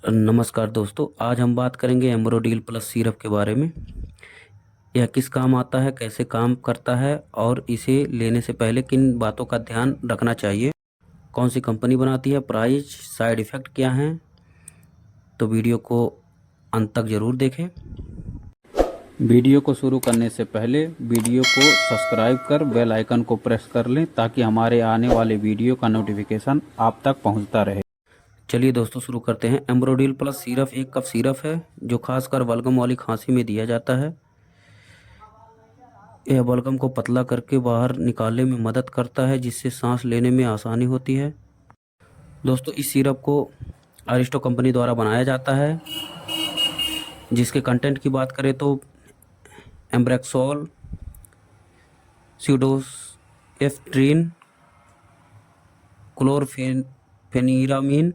नमस्कार दोस्तों, आज हम बात करेंगे एम्ब्रोडील प्लस सिरप के बारे में। यह किस काम आता है, कैसे काम करता है और इसे लेने से पहले किन बातों का ध्यान रखना चाहिए, कौन सी कंपनी बनाती है, प्राइस, साइड इफ़ेक्ट क्या हैं। तो वीडियो को अंत तक ज़रूर देखें। वीडियो को शुरू करने से पहले वीडियो को सब्सक्राइब कर बेल आइकन को प्रेस कर लें ताकि हमारे आने वाले वीडियो का नोटिफिकेशन आप तक पहुंचता रहे। चलिए दोस्तों, शुरू करते हैं। एम्ब्रोडील प्लस सिरप एक कप सिरप है जो खासकर बलगम वाली खांसी में दिया जाता है। यह बलगम को पतला करके बाहर निकालने में मदद करता है, जिससे सांस लेने में आसानी होती है। दोस्तों, इस सिरप को अरिस्टो कंपनी द्वारा बनाया जाता है। जिसके कंटेंट की बात करें तो एम्ब्रेक्सोल, स्यूडोएफ्ड्रिन, क्लोरफेनिरामिन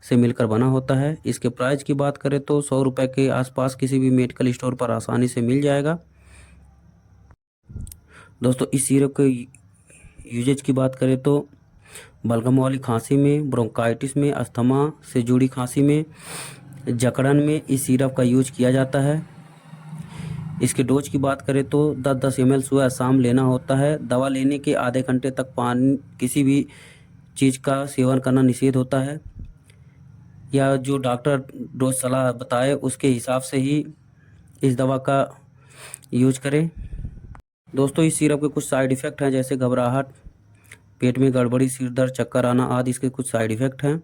से मिलकर बना होता है। इसके प्राइस की बात करें तो 100 रुपये के आसपास किसी भी मेडिकल स्टोर पर आसानी से मिल जाएगा। दोस्तों, इस सिरप के यूजेज की बात करें तो बलगम वाली खांसी में, ब्रोंकाइटिस में, अस्थमा से जुड़ी खांसी में, जकड़न में इस सिरप का यूज किया जाता है। इसके डोज की बात करें तो 10-10 ml सुबह शाम लेना होता है। दवा लेने के आधे घंटे तक पानी किसी भी चीज़ का सेवन करना निषेध होता है, या जो डॉक्टर डोज सलाह बताए उसके हिसाब से ही इस दवा का यूज करें। दोस्तों, इस सिरप के कुछ साइड इफ़ेक्ट हैं, जैसे घबराहट, पेट में गड़बड़ी, सिर दर्द, चक्कर आना आदि इसके कुछ साइड इफ़ेक्ट हैं।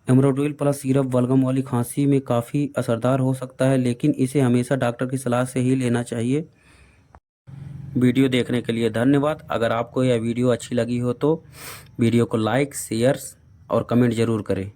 एम्ब्रोडील प्लस सिरप बलगम वाली खांसी में काफ़ी असरदार हो सकता है, लेकिन इसे हमेशा डॉक्टर की सलाह से ही लेना चाहिए। वीडियो देखने के लिए धन्यवाद। अगर आपको यह वीडियो अच्छी लगी हो तो वीडियो को लाइक, शेयर और कमेंट ज़रूर करें।